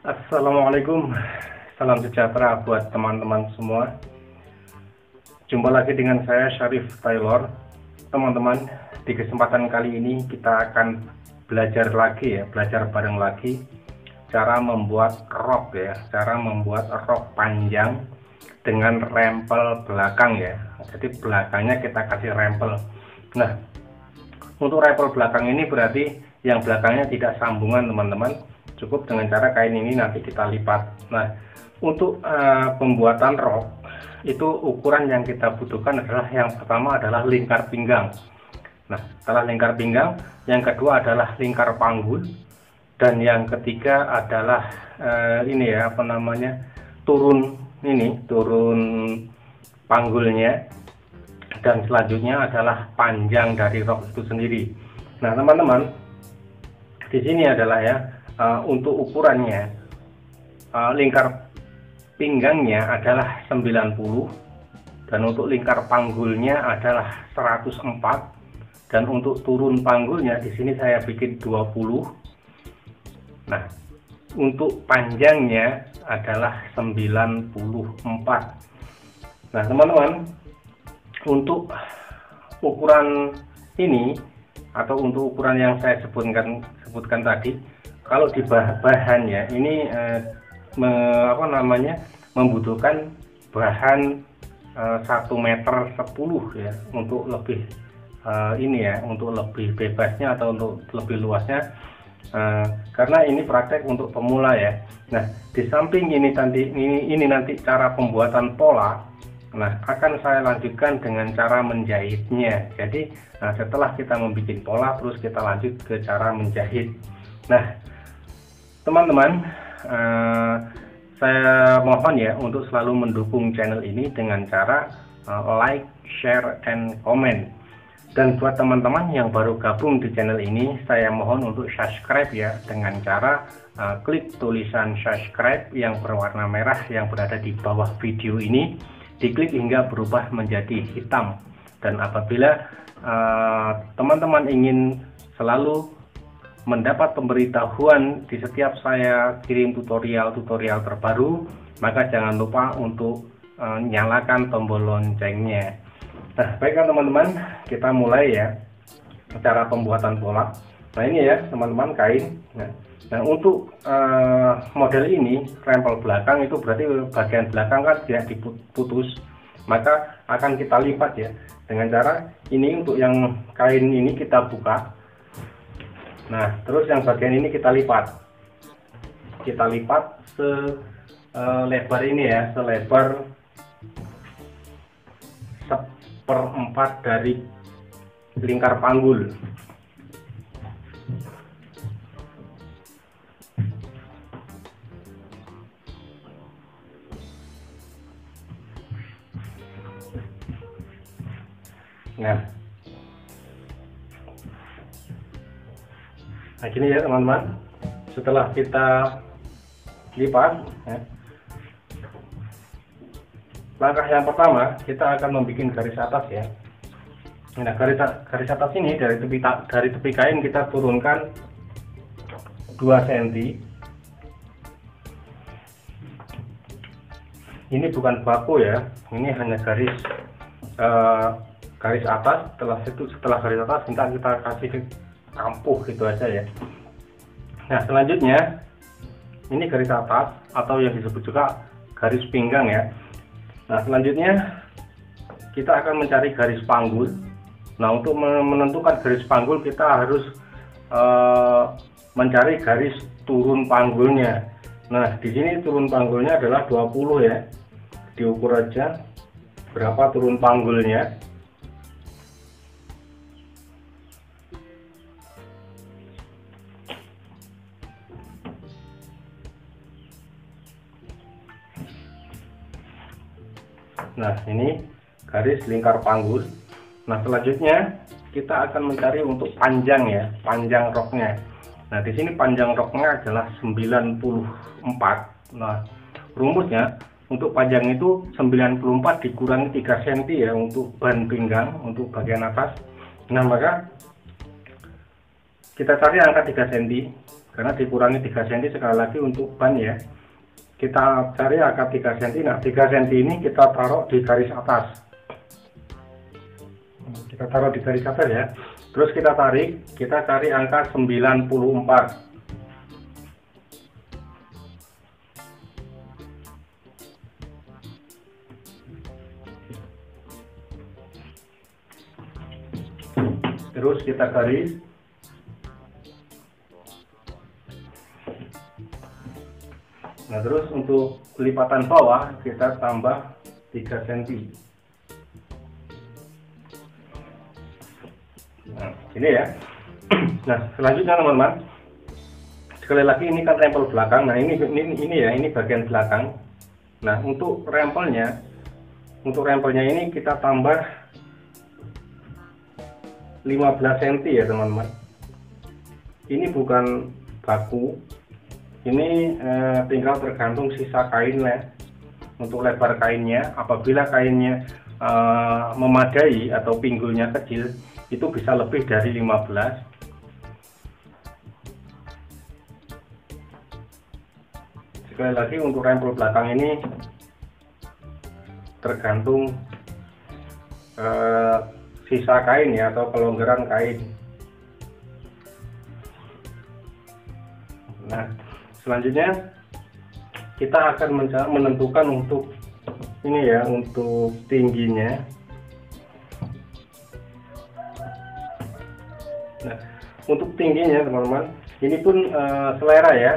Assalamualaikum, salam sejahtera buat teman-teman semua. Jumpa lagi dengan saya Syarif Taylor. Teman-teman, di kesempatan kali ini kita akan belajar bareng lagi cara membuat rok cara membuat rok panjang dengan rempel belakang ya. Jadi belakangnya kita kasih rempel. Nah, untuk rempel belakang ini berarti yang belakangnya tidak sambungan teman-teman. Cukup dengan cara kain ini nanti kita lipat. Nah, untuk pembuatan rok itu ukuran yang kita butuhkan adalah yang pertama adalah lingkar pinggang. Nah, setelah lingkar pinggang, yang kedua adalah lingkar panggul, dan yang ketiga adalah turun panggulnya, dan selanjutnya adalah panjang dari rok itu sendiri. Nah, teman-teman, di sini adalah untuk ukurannya, lingkar pinggangnya adalah 90, dan untuk lingkar panggulnya adalah 104, dan untuk turun panggulnya di sini saya bikin 20. Nah, untuk panjangnya adalah 94. Nah, teman-teman, untuk ukuran ini atau untuk ukuran yang saya sebutkan tadi, kalau di bahannya ini membutuhkan bahan 1,10 meter ya, untuk lebih untuk lebih bebasnya atau untuk lebih luasnya, karena ini praktek untuk pemula ya. Nah, di samping ini nanti cara pembuatan pola. Nah, akan saya lanjutkan dengan cara menjahitnya. Jadi setelah kita membuat pola, terus kita lanjut ke cara menjahit. Nah, teman-teman, saya mohon ya untuk selalu mendukung channel ini dengan cara like, share, and comment. Dan buat teman-teman yang baru gabung di channel ini, saya mohon untuk subscribe ya, dengan cara klik tulisan subscribe yang berwarna merah yang berada di bawah video ini, diklik hingga berubah menjadi hitam. Dan apabila teman-teman ingin selalu mendapat pemberitahuan di setiap saya kirim tutorial terbaru, maka jangan lupa untuk nyalakan tombol loncengnya. Nah, baiklah teman-teman, kita mulai ya cara pembuatan pola. Nah, ini ya teman-teman, kain. Nah, untuk model ini rempel belakang itu berarti bagian belakang kan tidak diputus, maka akan kita lipat ya dengan cara ini. Untuk yang kain ini kita buka. Nah, terus yang bagian ini kita lipat selebar ini ya, selebar 1/4 dari lingkar panggul. Nah, gini ya teman-teman, setelah kita lipat ya, langkah yang pertama kita akan membuat garis atas ya. Nah, garis atas ini dari tepi kain kita turunkan 2 cm. Ini bukan baku ya, ini hanya garis atas. Setelah garis atas kita kasih kampuh gitu aja ya. Nah, selanjutnya ini garis atas atau yang disebut juga garis pinggang ya. Nah, selanjutnya kita akan mencari garis panggul. Nah, untuk menentukan garis panggul kita harus mencari garis turun panggulnya. Nah, di sini turun panggulnya adalah 20 ya. Diukur aja berapa turun panggulnya. Nah, ini garis lingkar panggul. Nah, selanjutnya kita akan mencari untuk panjang ya, panjang roknya. Nah, di sini panjang roknya adalah 94. Nah, rumusnya untuk panjang itu 94 dikurangi 3 cm ya untuk ban pinggang, untuk bagian atas. Nah, maka kita cari angka 3 cm. karena dikurangi 3 cm sekali lagi untuk ban ya. Kita cari angka 3 cm. Nah, 3 cm ini kita taruh di garis atas. Kita taruh di garis atas ya. Terus kita tarik, kita cari angka 94. Terus kita garis. Nah, terus untuk lipatan bawah kita tambah 3 cm. Nah, ini ya. Nah, selanjutnya teman-teman, sekali lagi ini kan rempel belakang. Nah, ini ya, ini bagian belakang. Nah, untuk rempelnya ini kita tambah 15 cm ya teman-teman. Ini bukan baku, ini tinggal tergantung sisa kainnya. Untuk lebar kainnya, apabila kainnya memadai atau pinggulnya kecil, itu bisa lebih dari 15. Sekali lagi untuk rempel belakang ini tergantung sisa kain ya, atau kelonggaran kain. Nah, selanjutnya kita akan menentukan untuk ini ya, untuk tingginya. Nah, untuk tingginya teman-teman, ini pun selera ya,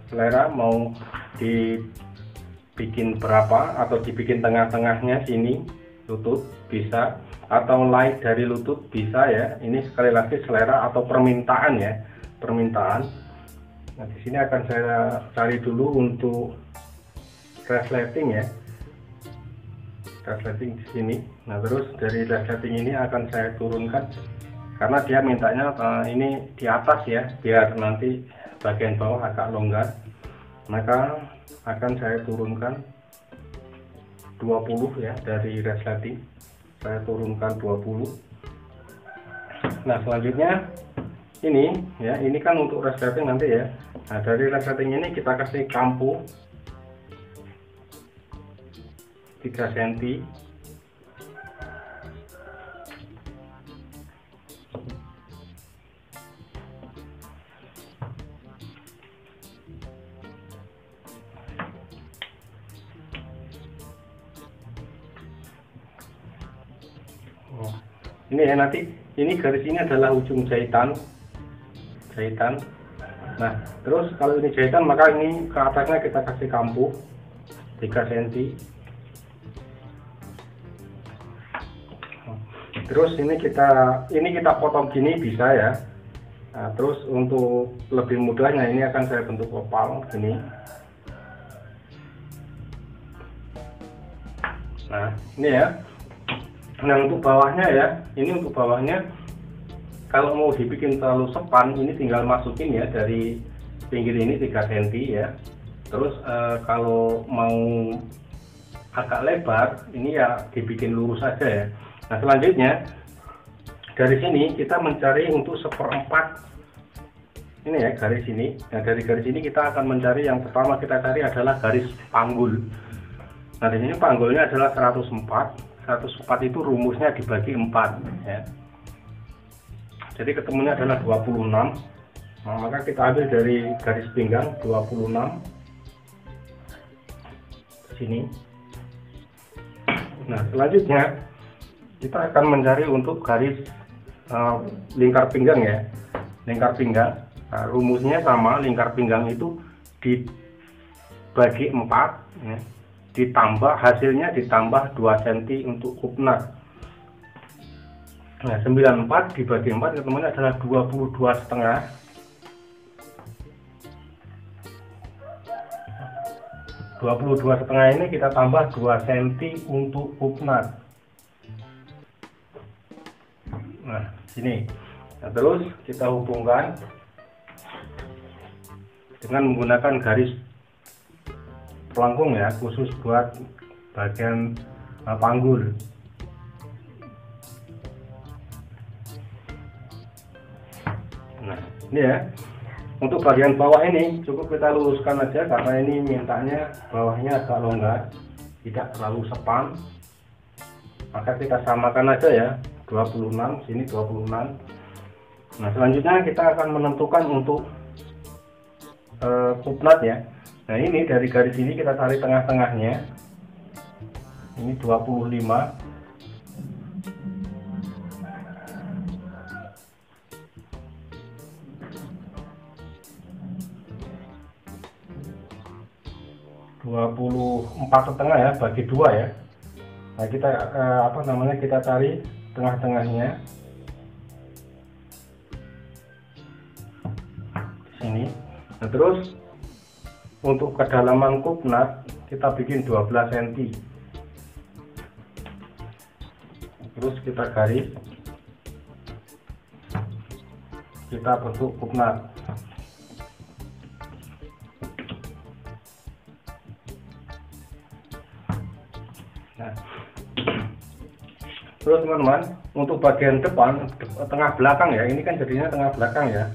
selera mau dibikin berapa, atau dibikin tengah-tengahnya sini lutut bisa, atau light dari lutut bisa ya. Ini sekali lagi selera atau permintaan ya, permintaan. Nah, di sini akan saya cari dulu untuk resleting ya, resleting di sini. Nah, terus dari resleting ini akan saya turunkan karena dia mintanya ini di atas ya, biar nanti bagian bawah agak longgar. Maka akan saya turunkan 20 ya, dari resleting saya turunkan 20. Nah, selanjutnya ini ya, ini kan untuk resleting nanti ya. Nah, dari resleting ini kita kasih kampu 3 cm. Ini ya, nanti ini garis ini adalah ujung jahitan. Nah, terus kalau ini jahitan, maka ini ke atasnya kita kasih kampu 3 cm. Terus ini kita potong gini bisa ya. Nah, terus untuk lebih mudahnya ini akan saya bentuk opal gini. Nah, ini ya. Nah, untuk bawahnya ya, ini untuk bawahnya kalau mau dibikin terlalu sepan, ini tinggal masukin ya dari pinggir ini 3 cm ya. Terus kalau mau agak lebar, ini ya dibikin lurus saja ya. Nah, selanjutnya dari sini kita mencari untuk 1/4 ini ya, garis ini. Nah, dari garis ini kita akan mencari, yang pertama kita cari adalah garis panggul. Nah, di sini panggulnya adalah 104. 104 itu rumusnya dibagi 4 ya. Jadi ketemunya adalah 26. Nah, maka kita ambil dari garis pinggang 26 sini. Nah, selanjutnya kita akan mencari untuk garis lingkar pinggang ya. Lingkar pinggang. Nah, rumusnya sama, lingkar pinggang itu dibagi 4 ya. Ditambah hasilnya ditambah 2 cm untuk kupnar. Nah, 94 dibagi 4 teman-teman adalah 22,5. 22,5 ini kita tambah 2 cm untuk kupnar. Nah, sini. Nah, terus kita hubungkan dengan menggunakan garis pelengkung ya, khusus buat bagian panggul. Nah, ini ya. Untuk bagian bawah ini cukup kita luruskan aja karena ini mintanya bawahnya agak longgar, tidak terlalu sepan. Maka kita samakan aja ya, 26, sini 26. Nah selanjutnya kita akan menentukan untuk kupnat ya. Nah ini dari garis ini kita tarik tengah-tengahnya, ini 25. ,4,5 ya, bagi 2 ya. Nah kita kita cari tengah-tengahnya di sini. Nah terus untuk kedalaman kupnat kita bikin 12 cm. Terus kita garis, kita bentuk kupnat. Nah, terus teman-teman, untuk bagian depan, tengah belakang ya, ini kan jadinya tengah belakang ya,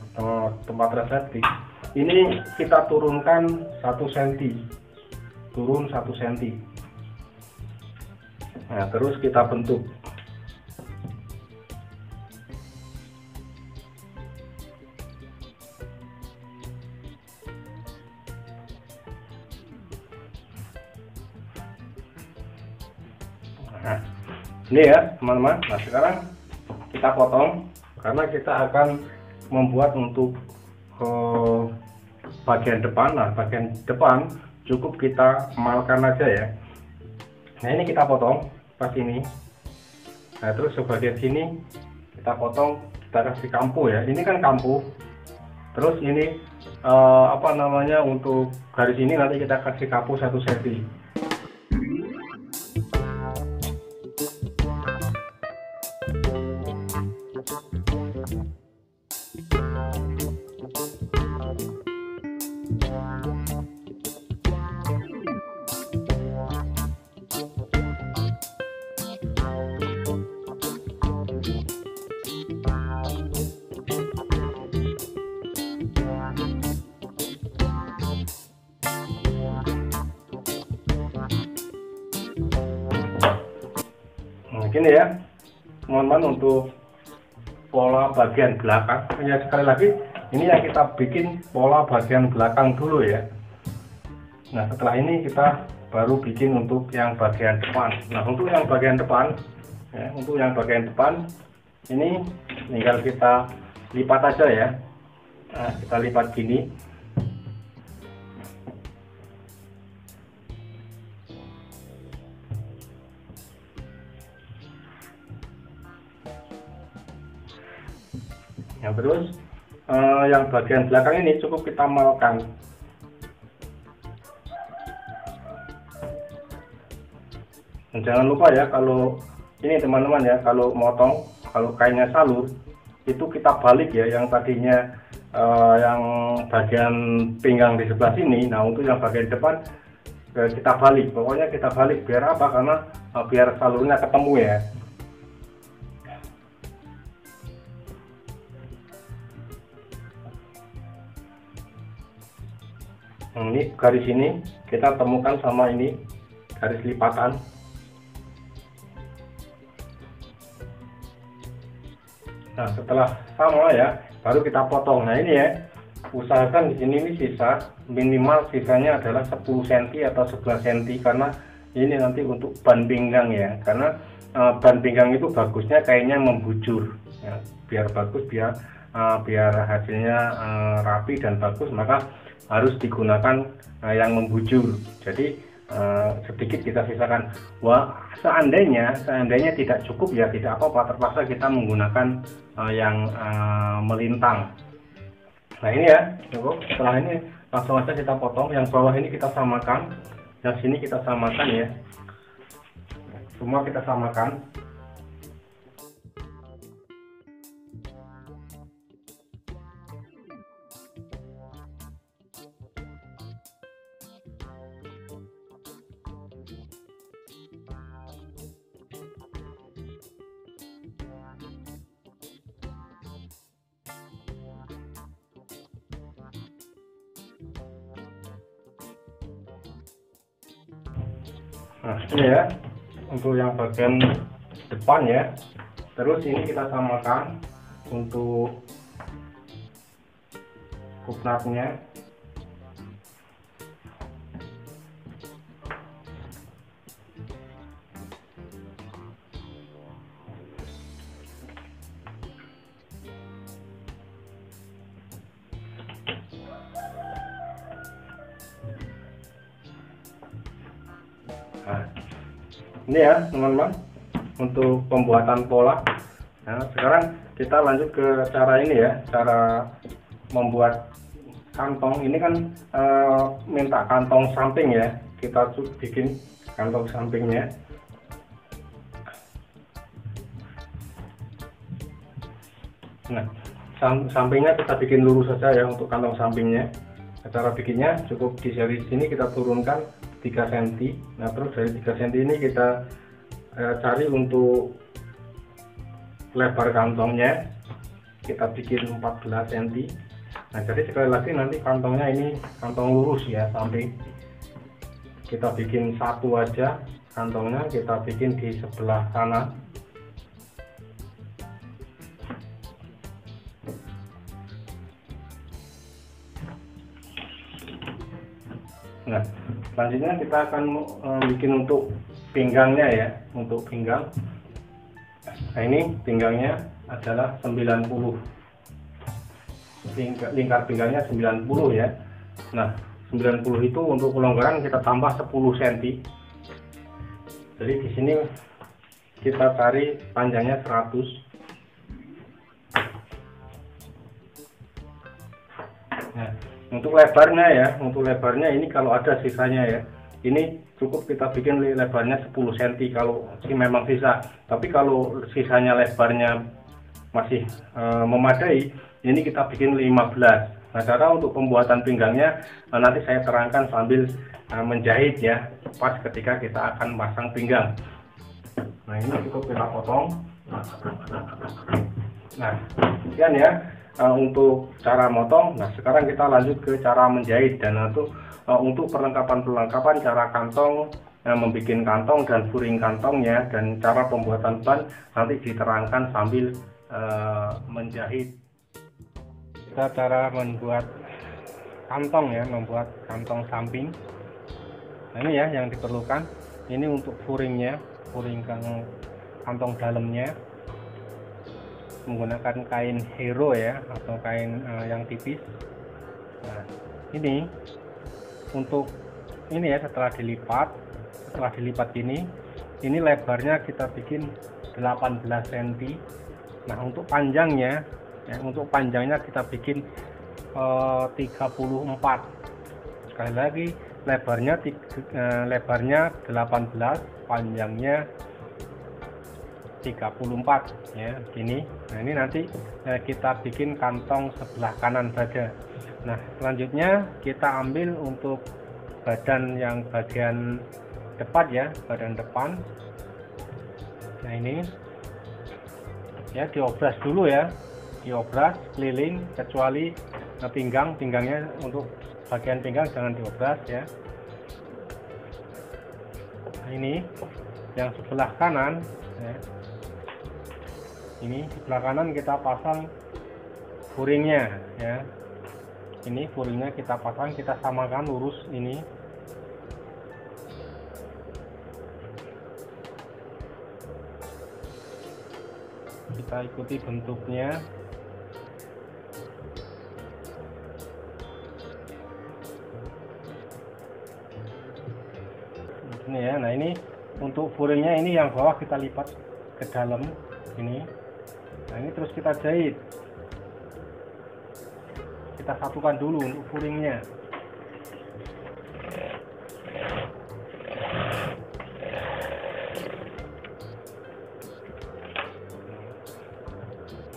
tempat resepsi. Ini kita turunkan 1 cm, turun 1 cm. Nah, terus kita bentuk. Nah, ini ya teman-teman. Nah sekarang kita potong karena kita akan membuat untuk bagian depan. Nah bagian depan cukup kita emalkan aja ya. Nah ini kita potong pas ini. Nah terus sebagian sini kita potong, kita kasih kampu ya. Ini kan kampu. Terus ini untuk garis ini nanti kita kasih kampu 1 cm. Gini ya teman-teman, untuk pola bagian belakang ya, sekali lagi ini yang kita bikin pola bagian belakang dulu ya. Nah setelah ini kita baru bikin untuk yang bagian depan. Nah untuk yang bagian depan ini tinggal kita lipat aja ya. Nah, kita lipat gini. Yang terus yang bagian belakang ini cukup kita malkan. Dan jangan lupa ya, kalau ini teman-teman ya, kalau motong, kalau kainnya salur itu kita balik ya, yang tadinya yang bagian pinggang di sebelah sini. Nah untuk yang bagian depan kita balik, pokoknya kita balik biar apa, karena biar salurnya ketemu ya. Ini garis ini kita temukan sama ini garis lipatan. Nah setelah sama ya, baru kita potong. Nah ini ya, usahakan di sini ini sisa minimal, sisanya adalah 10 cm atau 11 cm, karena ini nanti untuk ban pinggang ya, karena ban pinggang itu bagusnya kayaknya membujur ya, biar bagus, biar hasilnya rapi dan bagus, maka harus digunakan yang membujur. Jadi sedikit kita sisakan. Wah, seandainya tidak cukup ya tidak apa-apa, terpaksa kita menggunakan yang melintang. Nah ini ya cukup. Setelah ini langsung aja kita potong. Yang bawah ini kita samakan, yang sini kita samakan ya, semua kita samakan. Nah ini ya untuk yang bagian depan ya. Terus ini kita samakan untuk kupnatnya. Nah, ini ya teman-teman untuk pembuatan pola. Nah, sekarang kita lanjut ke cara ini ya, cara membuat kantong. Ini kan minta kantong samping ya, kita bikin kantong sampingnya. Nah, sampingnya kita bikin lurus saja ya untuk kantong sampingnya. Cara bikinnya cukup di seri sini kita turunkan 3 cm. Nah terus dari 3 cm ini kita cari untuk lebar kantongnya, kita bikin 14 cm. Nah jadi sekali lagi nanti kantongnya ini kantong lurus ya samping. Kita bikin satu aja kantongnya, kita bikin di sebelah kanan. Nah, selanjutnya kita akan bikin untuk pinggangnya ya, untuk pinggang. Nah, ini pinggangnya adalah 90. Lingkar pinggangnya 90 ya. Nah, 90 itu untuk kelonggaran kita tambah 10 cm. Jadi di sini kita cari panjangnya 100. Nah, untuk lebarnya ya, untuk lebarnya ini kalau ada sisanya ya, ini cukup kita bikin lebarnya 10 cm kalau memang sisa. Tapi kalau sisanya lebarnya masih memadai, ini kita bikin 15. Nah cara untuk pembuatan pinggangnya nanti saya terangkan sambil menjahit ya, pas ketika kita akan pasang pinggang. Nah ini cukup kita potong. Nah sekian ya untuk cara motong. Nah sekarang kita lanjut ke cara menjahit. Dan untuk perlengkapan cara kantong, membuat kantong dan furing kantongnya, dan cara pembuatan ban nanti diterangkan sambil menjahit. Kita cara membuat kantong ya, membuat kantong samping. Nah ini ya yang diperlukan. Ini untuk furingnya, furing kantong dalamnya, menggunakan kain hero ya, atau kain yang tipis. Nah ini untuk ini ya, setelah dilipat ini lebarnya kita bikin 18 cm. Nah untuk panjangnya ya, kita bikin 34. Sekali lagi lebarnya 18, panjangnya 34 ya gini. Nah ini nanti kita bikin kantong sebelah kanan saja. Nah selanjutnya kita ambil untuk badan yang bagian depan ya, badan depan. Nah ini ya diobras dulu ya, diobras keliling, kecuali pinggangnya. Untuk bagian pinggang jangan diobras ya. Nah ini yang sebelah kanan ya. Ini sebelah kanan kita pasang furingnya ya. Ini furingnya kita pasang, kita samakan lurus ini. Kita ikuti bentuknya. Ini ya. Nah ini untuk furingnya, ini yang bawah kita lipat ke dalam ini. Nah ini terus kita jahit. Kita satukan dulu untuk furingnya.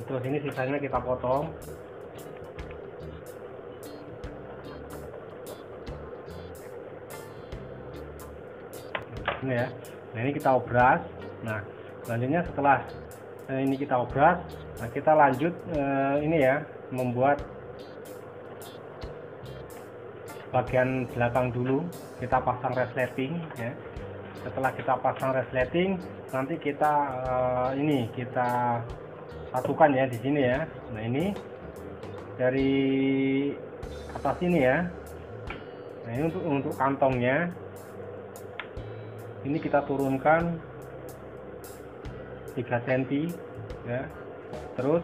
Terus ini sisanya kita potong. Ini ya. Nah ini kita obras. Nah selanjutnya setelah ini kita obras, nah kita lanjut ini ya, membuat bagian belakang dulu. Kita pasang resleting ya. Setelah kita pasang resleting, nanti kita kita satukan ya di sini ya. Nah, ini dari atas ini ya. Nah, ini untuk kantongnya. Ini kita turunkan 3 cm ya. Terus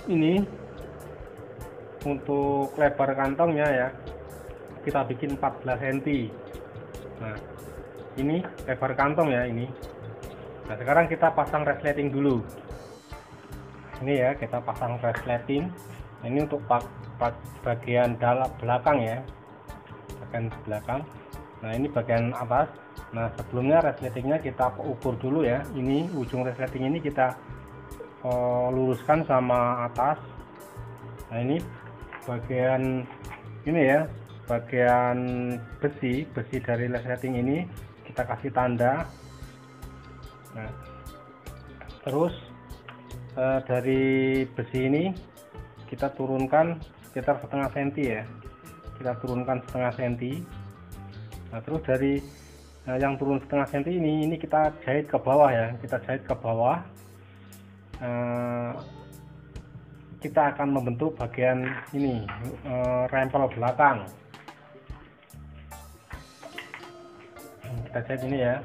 ini untuk lebar kantongnya ya, kita bikin 14 cm. Nah, ini lebar kantong ya ini. Nah, sekarang kita pasang resleting dulu. Ini ya, kita pasang resleting. Nah, ini untuk bagian dalam belakang ya, bagian belakang. Nah, ini bagian atas. Nah, sebelumnya resletingnya kita ukur dulu ya. Ini ujung resleting ini kita luruskan sama atas. Nah, ini bagian ini ya, bagian besi dari resleting ini kita kasih tanda. Nah, terus dari besi ini kita turunkan sekitar setengah senti ya, kita turunkan setengah senti. Nah, terus dari yang turun setengah senti ini kita jahit ke bawah ya, kita jahit ke bawah. Kita akan membentuk bagian ini rempel belakang. Kita jahit ini ya.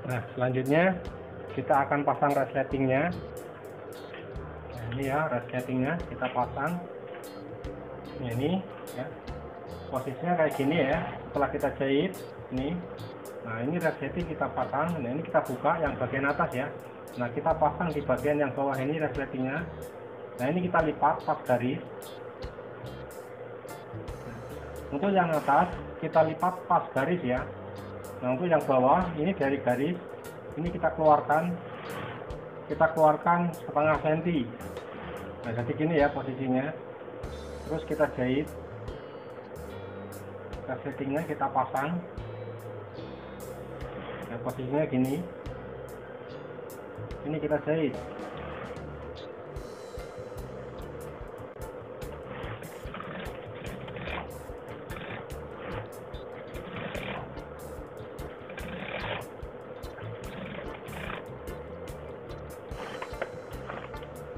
Nah, selanjutnya kita akan pasang resletingnya. Nah, ini ya resletingnya kita pasang. Ini ya, posisinya kayak gini ya. Setelah kita jahit ini, nah ini resleting kita pasang. Nah, ini kita buka yang bagian atas ya. Nah, kita pasang di bagian yang bawah ini resletingnya. Nah, ini kita lipat pas garis. Untuk yang atas kita lipat pas garis ya. Nah, untuk yang bawah ini dari garis ini kita keluarkan setengah senti. Nah, jadi gini ya posisinya. Terus kita jahit, resletingnya kita pasang. Nah, posisinya gini. Ini kita jahit.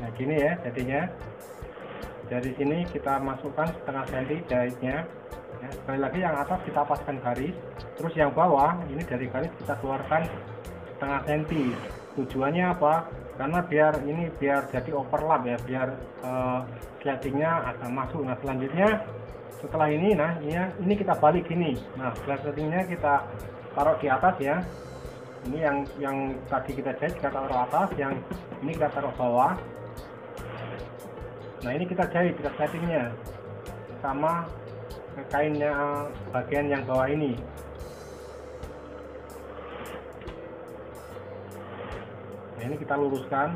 Nah, gini ya jadinya. Dari sini kita masukkan setengah senti jahitnya ya. Sekali lagi yang atas kita paskan garis, terus yang bawah ini dari garis kita keluarkan setengah senti. Tujuannya apa? Karena biar jadi overlap ya, biar resletingnya agak masuk. Nah, selanjutnya setelah ini, nah ini kita balik gini. Nah, resletingnya kita taruh di atas ya. Ini yang tadi kita jahit kita taruh atas, yang ini kita taruh bawah. Nah, ini kita jahit resletingnya sama kainnya bagian yang bawah ini. Nah, ini kita luruskan.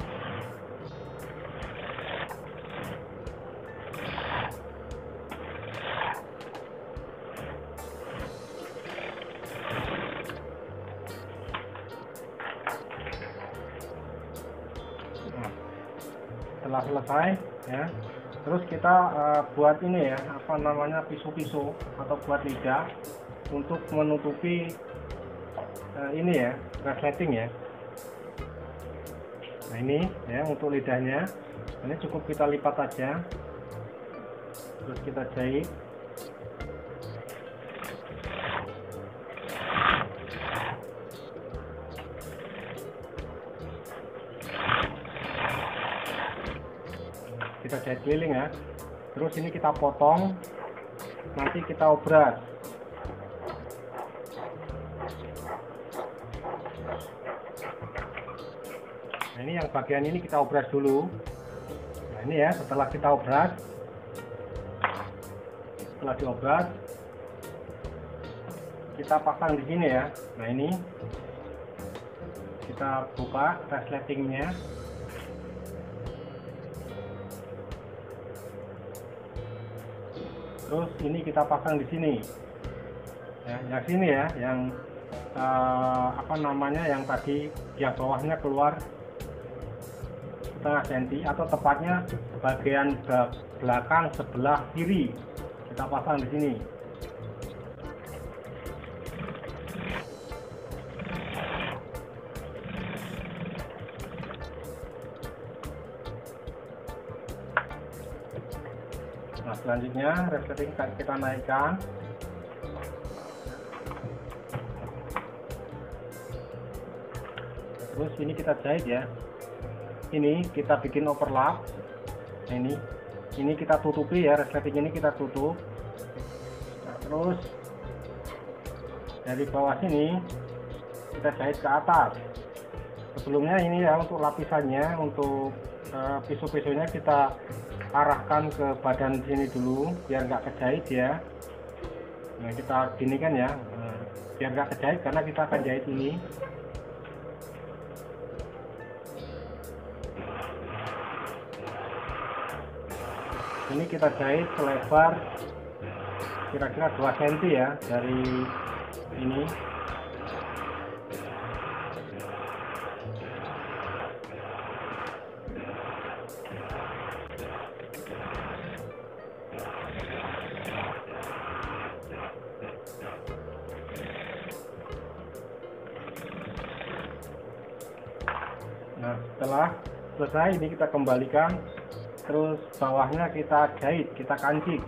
Nah, setelah selesai ya, terus kita buat ini ya, apa namanya, pisau-pisau atau buat lidah untuk menutupi ini ya, resleting ya. Nah, ini ya untuk lidahnya. Ini cukup kita lipat aja, terus kita jahit. Kita jahit keliling ya. Terus ini kita potong, nanti kita obras. Nah, ini yang bagian ini kita obras dulu. Nah, ini ya setelah kita obras, setelah diobras kita pasang di sini ya. Nah, ini kita buka resletingnya. Terus ini kita pasang di sini ya, yang sini ya, yang apa namanya, yang tadi yang bawahnya keluar setengah senti, atau tepatnya bagian belakang sebelah kiri kita pasang di sini. Nah, selanjutnya resleting kita naikkan. Terus ini kita jahit ya. Ini kita bikin overlap. Nah, ini kita tutupi ya, resleting ini kita tutup. Nah, terus dari bawah sini kita jahit ke atas. Sebelumnya ini ya, untuk lapisannya, untuk pisau-pisaunya kita arahkan ke badan sini dulu biar nggak kejahit ya. Nah, kita gini kan ya, biar nggak kejahit karena kita akan jahit ini. Ini kita jahit selebar kira-kira 2 cm ya dari ini. Nah, setelah selesai ini kita kembalikan, terus bawahnya kita jahit, kita kancing.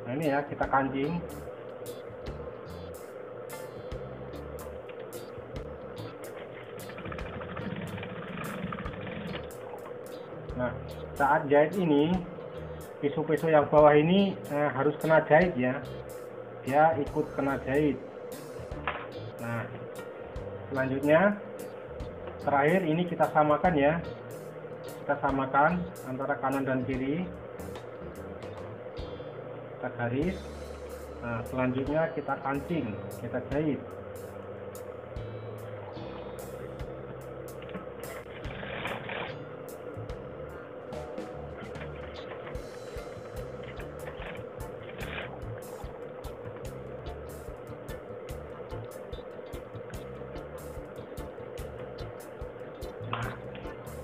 Nah, ini ya, kita kancing. Nah, saat jahit ini, pisau-pisau yang bawah ini harus kena jahit ya, dia ikut kena jahit. Nah, selanjutnya terakhir ini kita samakan ya, kita samakan antara kanan dan kiri, kita garis. Nah, selanjutnya kita kancing, kita jahit.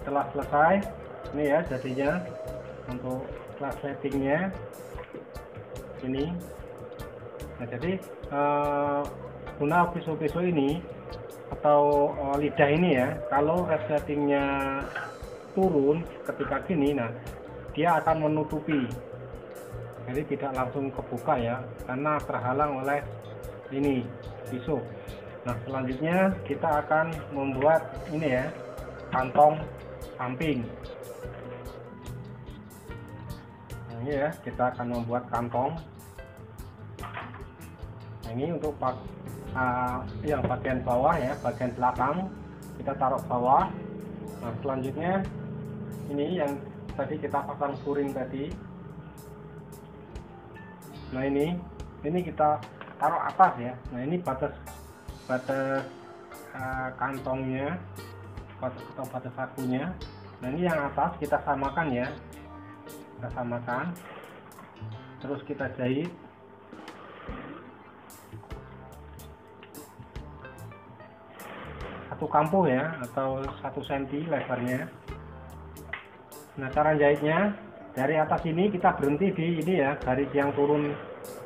Setelah selesai, ini ya jadinya untuk resletingnya ini. Nah, jadi guna pisau-pisau ini atau lidah ini ya, kalau resletingnya turun ketika gini, nah dia akan menutupi, jadi tidak langsung kebuka ya, karena terhalang oleh ini pisau. Nah, selanjutnya kita akan membuat ini ya, kantong samping. Nah, ini ya, kita akan membuat kantong. Nah, ini untuk yang bagian bawah ya, bagian belakang kita taruh bawah. Nah, selanjutnya ini yang tadi kita pasang puring tadi. Nah, ini kita taruh atas ya. Nah, ini batas kantongnya atau batas sakunya. Nah, ini yang atas kita samakan ya, kita samakan, terus kita jahit. Satu kampuh ya, atau 1 cm lebarnya. Nah, cara jahitnya dari atas ini kita berhenti di ini ya, garis yang turun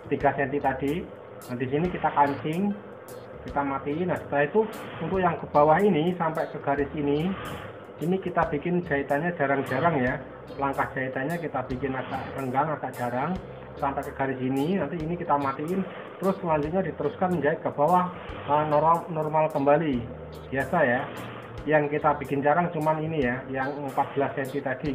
3 cm tadi. Nah, di sini kita kancing, kita matiin. Nah, setelah itu untuk yang ke bawah ini sampai ke garis ini kita bikin jahitannya jarang-jarang ya. Langkah jahitannya kita bikin agak renggang, agak jarang sampai ke garis ini. Nanti ini kita matiin, terus selanjutnya diteruskan menjahit ke bawah normal kembali biasa ya. Yang kita bikin jarang cuman ini ya, yang 14 cm tadi.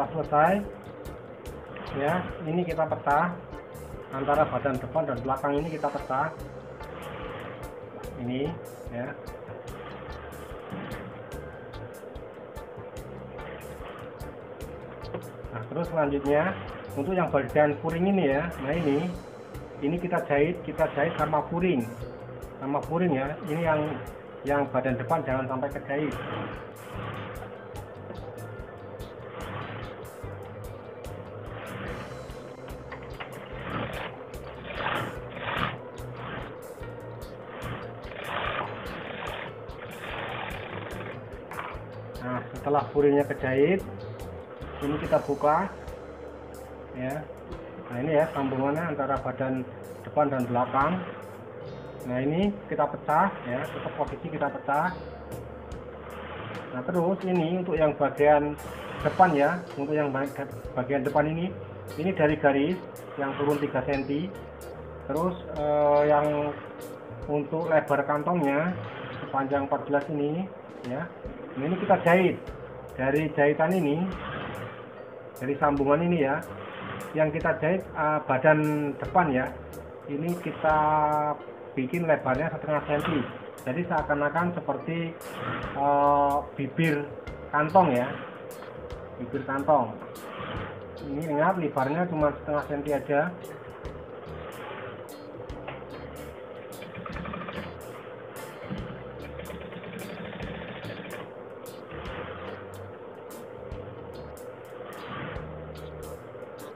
setelah selesai ya, ini kita pecah antara badan depan dan belakang, ini kita pecah ini ya. Nah, terus selanjutnya untuk yang bagian puring ini ya, nah ini kita jahit sama puring ya. Ini yang badan depan jangan sampai kejahit. Nah, setelah puringnya kejahit, ini kita buka ya. Nah, ini ya sambungannya antara badan depan dan belakang. Nah, ini kita pecah ya, tetap posisi kita pecah. Nah, terus ini untuk yang bagian depan ya, untuk yang bagian depan ini dari garis yang turun 3 cm. Terus yang untuk lebar kantongnya sepanjang 14 ini ya. Ini kita jahit dari jahitan ini, dari sambungan ini ya, yang kita jahit badan depan ya, ini kita bikin lebarnya 1,5 cm. Jadi seakan-akan seperti bibir kantong ya, bibir kantong. Ini ingat lebarnya cuma 1,5 cm aja.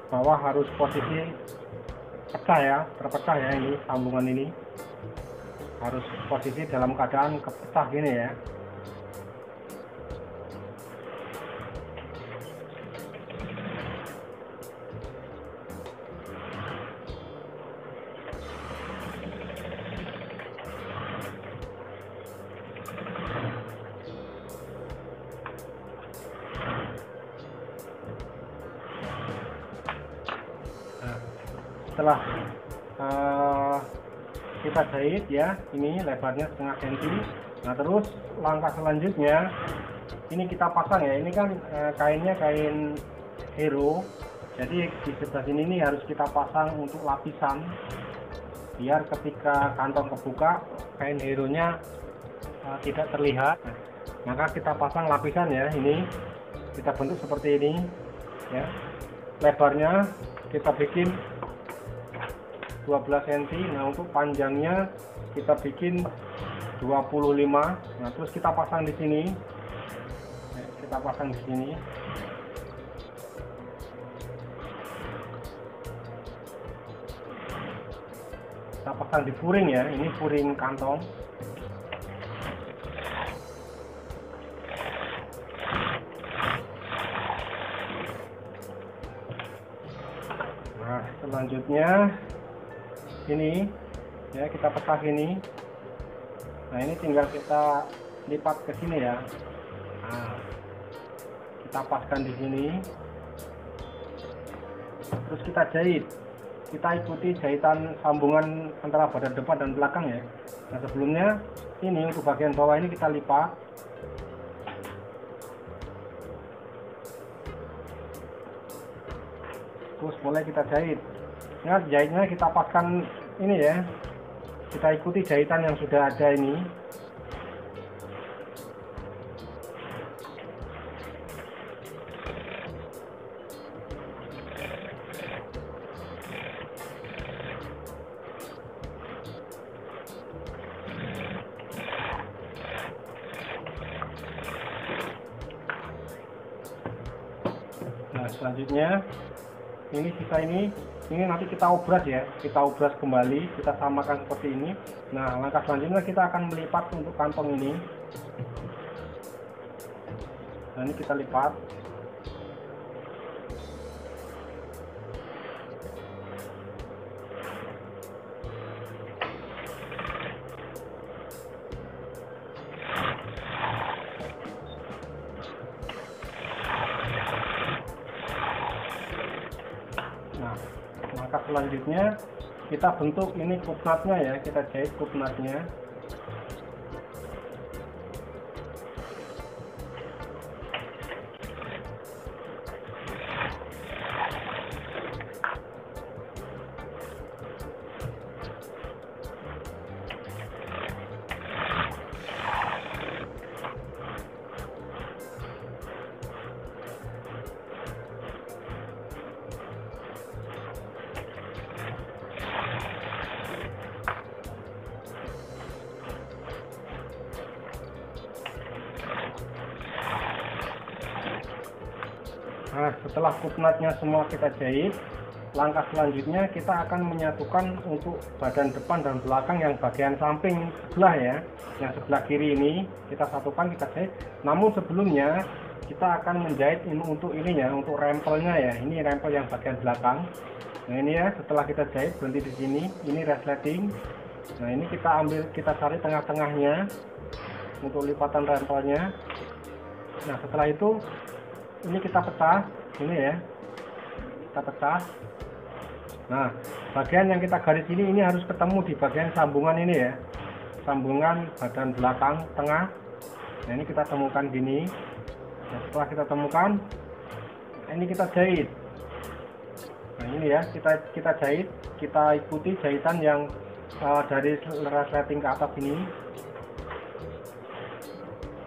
Bawah harus posisi pecah ya, terpecah ya, ini sambungan ini harus posisi dalam keadaan kepecah gini ya. Setelah kita jahit ya, ini lebarnya 1,5 cm. Nah, terus langkah selanjutnya ini kita pasang ya. Ini kan kainnya kain hero, jadi di sebelah sini ini harus kita pasang untuk lapisan biar ketika kantong kebuka kain hero nya tidak terlihat. Maka kita pasang lapisan ya, ini kita bentuk seperti ini ya. Lebarnya kita bikin 12 cm. Nah, untuk panjangnya kita bikin 25. Nah, terus kita pasang di sini. Kita pasang di sini. Kita pasang di puring ya. Ini puring kantong. Nah, selanjutnya ini ya, kita pecah ini. Nah, ini tinggal kita lipat ke sini ya. Nah, kita paskan di sini, terus kita jahit. Kita ikuti jahitan sambungan antara badan depan dan belakang ya. Nah, sebelumnya ini untuk bagian bawah ini kita lipat. Terus mulai kita jahit. Nah, jahitnya kita paskan ini ya, kita ikuti jahitan yang sudah ada ini. Nah, selanjutnya ini sisa ini nanti kita obras ya, kita obras kembali, kita samakan seperti ini. Nah, langkah selanjutnya kita akan melipat untuk kantong ini. Nah, ini kita lipat. Langkah selanjutnya kita bentuk ini kupnatnya ya, kita jahit kupnatnya. Nah, setelah kupnatnya semua kita jahit, langkah selanjutnya kita akan menyatukan untuk badan depan dan belakang yang bagian samping sebelah ya, yang sebelah kiri ini kita satukan, kita jahit. Namun sebelumnya kita akan menjahit ini untuk ininya, untuk rempelnya ya. Ini rempel yang bagian belakang. Nah ini ya, setelah kita jahit berhenti di sini, ini resleting. Nah ini kita ambil, kita cari tengah-tengahnya untuk lipatan rempelnya. Nah setelah itu ini kita pecah, ini ya, kita pecah. Nah bagian yang kita garis ini harus ketemu di bagian sambungan ini ya, sambungan badan belakang tengah. Nah ini kita temukan gini. Nah, setelah kita temukan, ini kita jahit. Nah ini ya, kita jahit, kita ikuti jahitan yang dari resleting ke atas ini.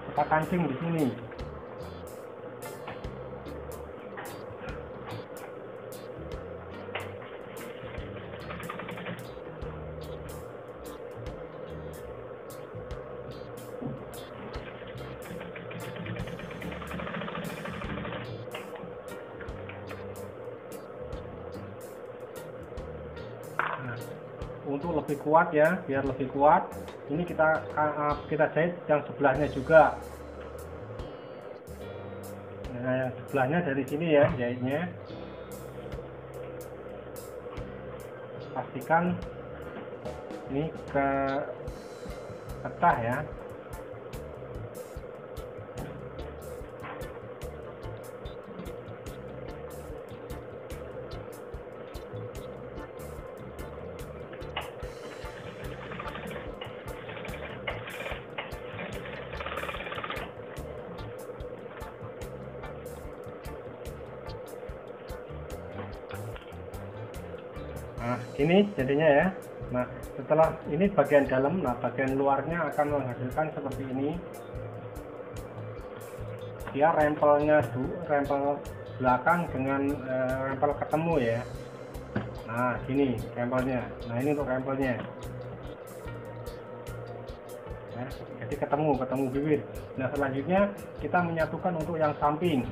Kita kancing di sini. Untuk lebih kuat ya, biar lebih kuat, ini kita jahit yang sebelahnya juga. Nah yang sebelahnya dari sini ya jahitnya, pastikan ini ke pecah ya. Nah ini jadinya ya. Nah setelah ini bagian dalam, nah bagian luarnya akan menghasilkan seperti ini. Dia rempelnya rempel belakang dengan rempel ketemu ya. Nah sini rempelnya. Nah ini untuk rempelnya. Nah, jadi ketemu bibir. Nah selanjutnya kita menyatukan untuk yang samping.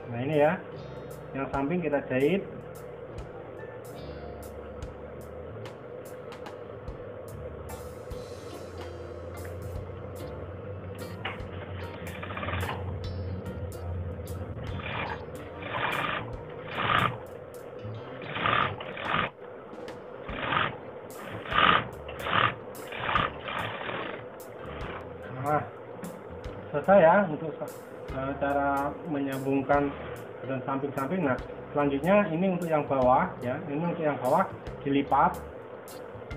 Nah ini ya, yang samping kita jahit. Nah, selesai ya untuk cara menyambungkan dan samping-samping. Nah selanjutnya ini untuk yang bawah ya, ini untuk yang bawah dilipat.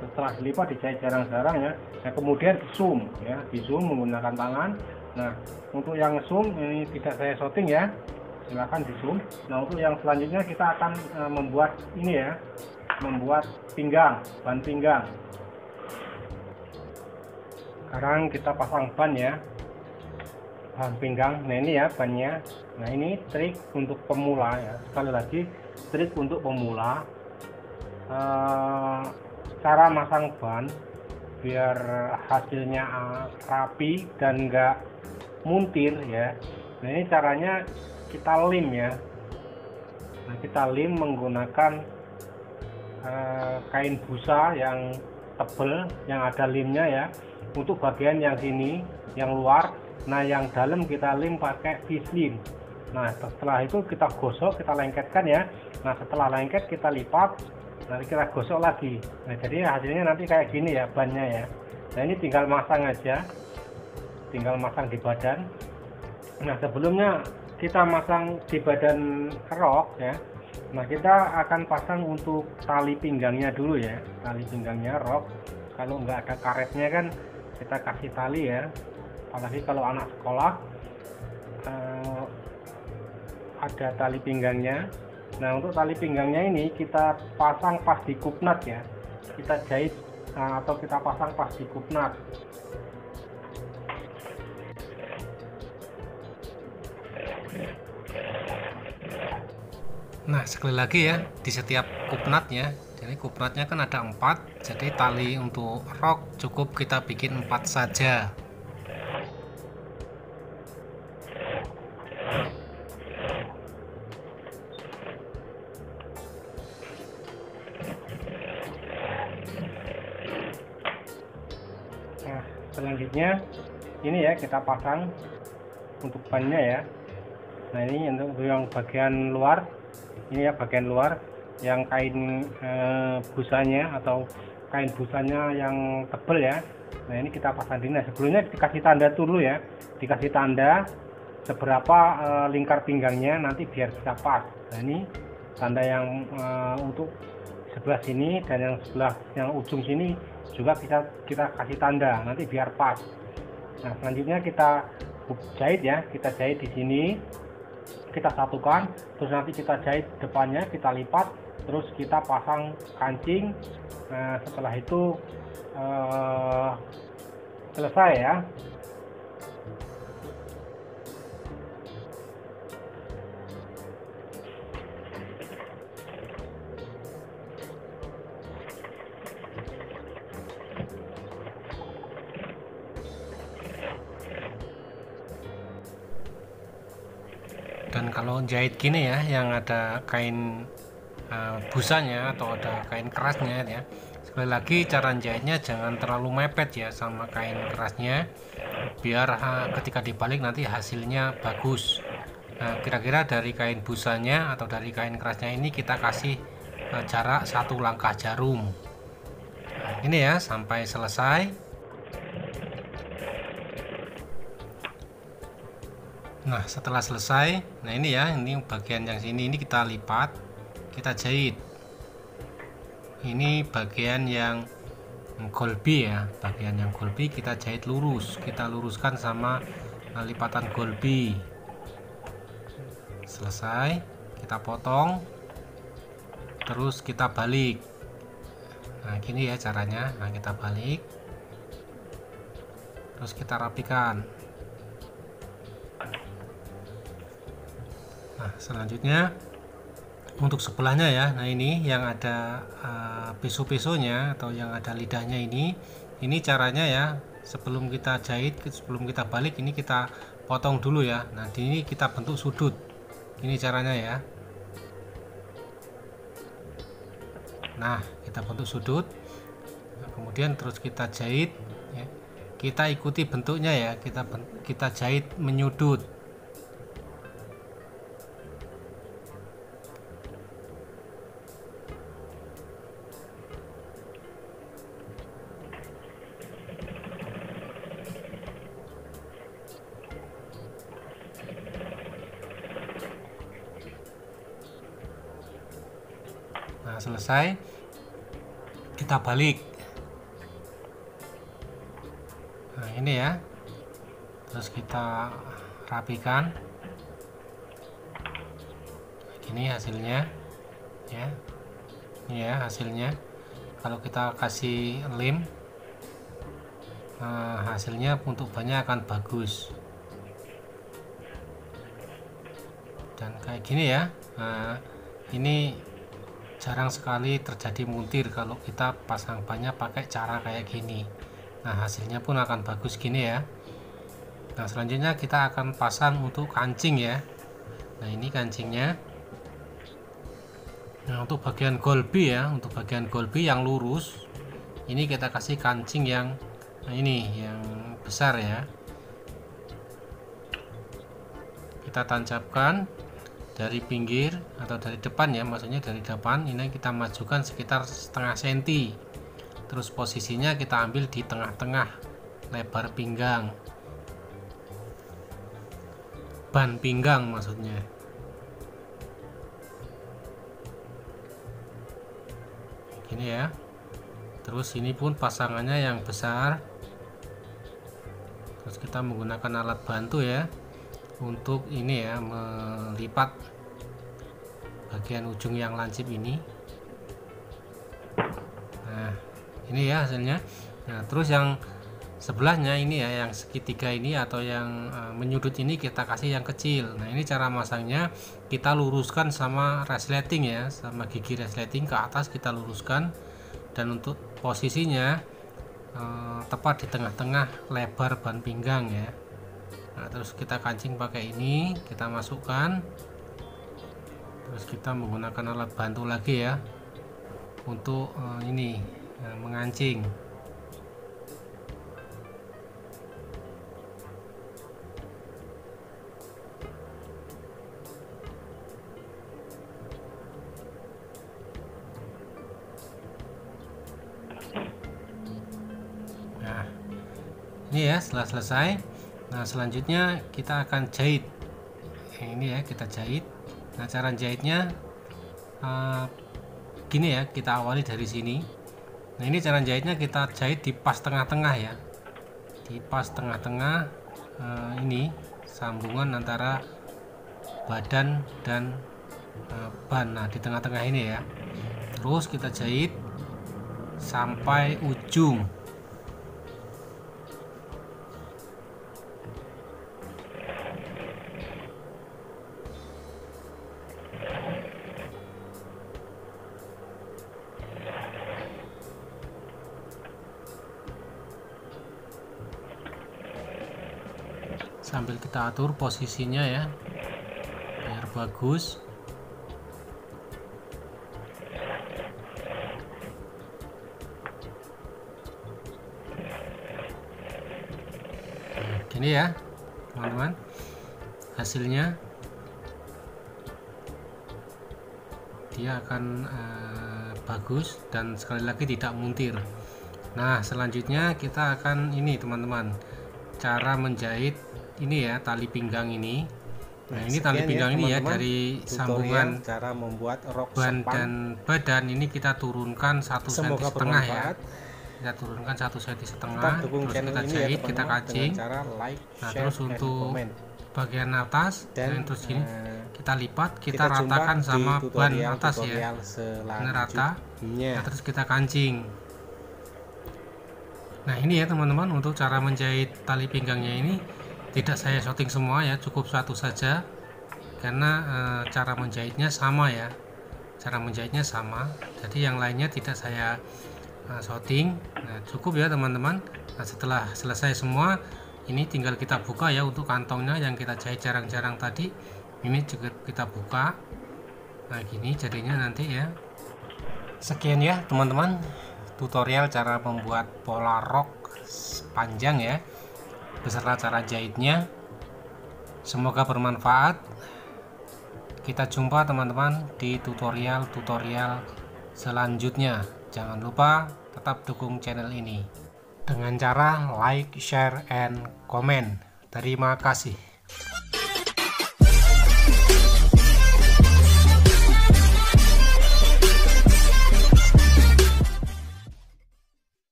Setelah dilipat dijahit jarang-jarang ya. Nah kemudian di zoom ya, di zoom menggunakan tangan. Nah untuk yang zoom ini tidak saya shooting ya, silahkan di zoom. Nah untuk yang selanjutnya kita akan membuat ini ya, membuat pinggang, ban pinggang. Sekarang kita pasang ban ya, ban pinggang. Nah ini ya bannya. Nah ini trik untuk pemula ya, sekali lagi trik untuk pemula. Cara masang ban biar hasilnya rapi dan enggak muntir ya. Nah ini caranya kita lem ya. Nah kita lem menggunakan kain busa yang tebal, yang ada lemnya ya. Untuk bagian yang sini, yang luar. Nah yang dalam kita lem pakai Vislim. Nah setelah itu kita gosok, kita lengketkan ya. Nah setelah lengket kita lipat, nanti kita gosok lagi. Nah jadi hasilnya nanti kayak gini ya bannya ya. Nah ini tinggal masang aja, tinggal masang di badan. Nah sebelumnya kita masang di badan rok ya. Nah kita akan pasang untuk tali pinggangnya dulu ya, tali pinggangnya rok. Kalau nggak ada karetnya kan kita kasih tali ya, apalagi kalau anak sekolah ada tali pinggangnya. Nah untuk tali pinggangnya ini kita pasang pas di kupnat ya, kita jahit atau kita pasang pas di kupnat. Nah sekali lagi ya, di setiap kupnatnya, Jadi kupratnya kan ada 4, jadi tali untuk rok cukup kita bikin 4 saja. Nah, selanjutnya ini ya kita pasang untuk bannya ya. Nah, ini untuk yang bagian luar, ini ya bagian luar yang kain busanya atau kain busanya yang tebal ya. Nah, ini kita pasang di. Nah, sebelumnya dikasih tanda dulu ya, dikasih tanda seberapa lingkar pinggangnya nanti biar bisa pas. Nah, ini tanda yang untuk sebelah sini dan yang sebelah yang ujung sini juga kita kasih tanda nanti biar pas. Nah, selanjutnya kita jahit ya, kita jahit di sini, kita satukan, terus nanti kita jahit depannya, kita lipat, terus kita pasang kancing. Nah, setelah itu selesai ya. Dan kalau jahit gini ya, yang ada kain busanya atau ada kain kerasnya ya, sekali lagi cara jahitnya jangan terlalu mepet ya sama kain kerasnya, biar ketika dibalik nanti hasilnya bagus. Nah, kira-kira dari kain busanya atau dari kain kerasnya ini kita kasih jarak 1 langkah jarum. Nah, ini ya sampai selesai. Nah, setelah selesai, nah ini ya, ini bagian yang sini ini kita lipat, kita jahit. Ini bagian yang golbi ya, bagian yang golbi kita jahit lurus, kita luruskan sama lipatan golbi. Selesai, kita potong, terus kita balik. Nah, gini ya caranya. Nah, kita balik, terus kita rapikan. Nah, selanjutnya untuk sebelahnya ya. Nah, ini yang ada peso-pesonya atau yang ada lidahnya ini caranya ya. Sebelum kita jahit, sebelum kita balik, ini kita potong dulu ya. Nah, di ini kita bentuk sudut. Ini caranya ya. Nah, kita bentuk sudut. Nah, kemudian terus kita jahit ya. Kita ikuti bentuknya ya. Kita jahit menyudut. Nah, selesai, kita balik. Nah, ini ya, terus kita rapikan. Ini hasilnya ya, ini ya hasilnya. Kalau kita kasih lem, hasilnya untuk banyak akan bagus. Dan kayak gini ya. Nah, ini jarang sekali terjadi muntir kalau kita pasang bannya pakai cara kayak gini. Nah, hasilnya pun akan bagus gini ya. Nah, selanjutnya kita akan pasang untuk kancing ya. Nah, ini kancingnya. Nah, untuk bagian golbi ya, untuk bagian golbi yang lurus, ini kita kasih kancing yang ini yang besar ya. Kita tancapkan dari pinggir atau dari depan ya, maksudnya dari depan. Ini kita majukan sekitar setengah senti, terus posisinya kita ambil di tengah-tengah lebar pinggang, ban pinggang maksudnya. Gini ya. Terus ini pun pasangannya yang besar, terus kita menggunakan alat bantu ya untuk ini ya, melipat bagian ujung yang lancip ini. Nah, ini ya hasilnya. Nah, terus yang sebelahnya ini ya, yang segitiga ini atau yang menyudut ini kita kasih yang kecil. Nah ini cara masangnya, kita luruskan sama resleting ya, sama gigi resleting ke atas kita luruskan. Dan untuk posisinya tepat di tengah-tengah lebar ban pinggang ya. Nah terus kita kancing pakai ini, kita masukkan, terus kita menggunakan alat bantu lagi ya untuk ini mengancing. Nah ini ya, setelah selesai, nah selanjutnya kita akan jahit. Ini ya, kita jahit. Nah cara jahitnya gini ya, kita awali dari sini. Nah ini cara jahitnya, kita jahit di pas tengah-tengah ya, di pas tengah-tengah ini sambungan antara badan dan ban. Nah di tengah-tengah ini ya, terus kita jahit sampai ujung. Sambil kita atur posisinya ya biar bagus. Gini ya teman-teman, hasilnya dia akan bagus dan sekali lagi tidak muntir. Nah selanjutnya kita akan ini teman-teman, cara menjahit ini ya, tali pinggang ini. Nah ini tali pinggang ini ya, dari sambungan cara membuat rok ban sepan. dan badan ini kita turunkan 1,5 cm ya, kita turunkan 1,5 cm, terus kita jahit, kita kancing. Nah terus untuk bagian atas dan terus ini kita lipat, kita ratakan sama ban atas ya, ini rata. Nah terus kita kancing. Nah ini ya teman-teman, untuk cara menjahit tali pinggangnya ini tidak saya shooting semua ya, cukup satu saja karena cara menjahitnya sama ya, cara menjahitnya sama, jadi yang lainnya tidak saya shooting. Nah cukup ya teman-teman. Nah setelah selesai semua, ini tinggal kita buka ya untuk kantongnya yang kita jahit jarang-jarang tadi, ini juga kita buka. Nah gini jadinya nanti ya. Sekian ya teman-teman, tutorial cara membuat pola rok panjang ya, beserta cara jahitnya. Semoga bermanfaat. Kita jumpa teman-teman di tutorial-tutorial selanjutnya. Jangan lupa tetap dukung channel ini dengan cara like, share, and comment. Terima kasih.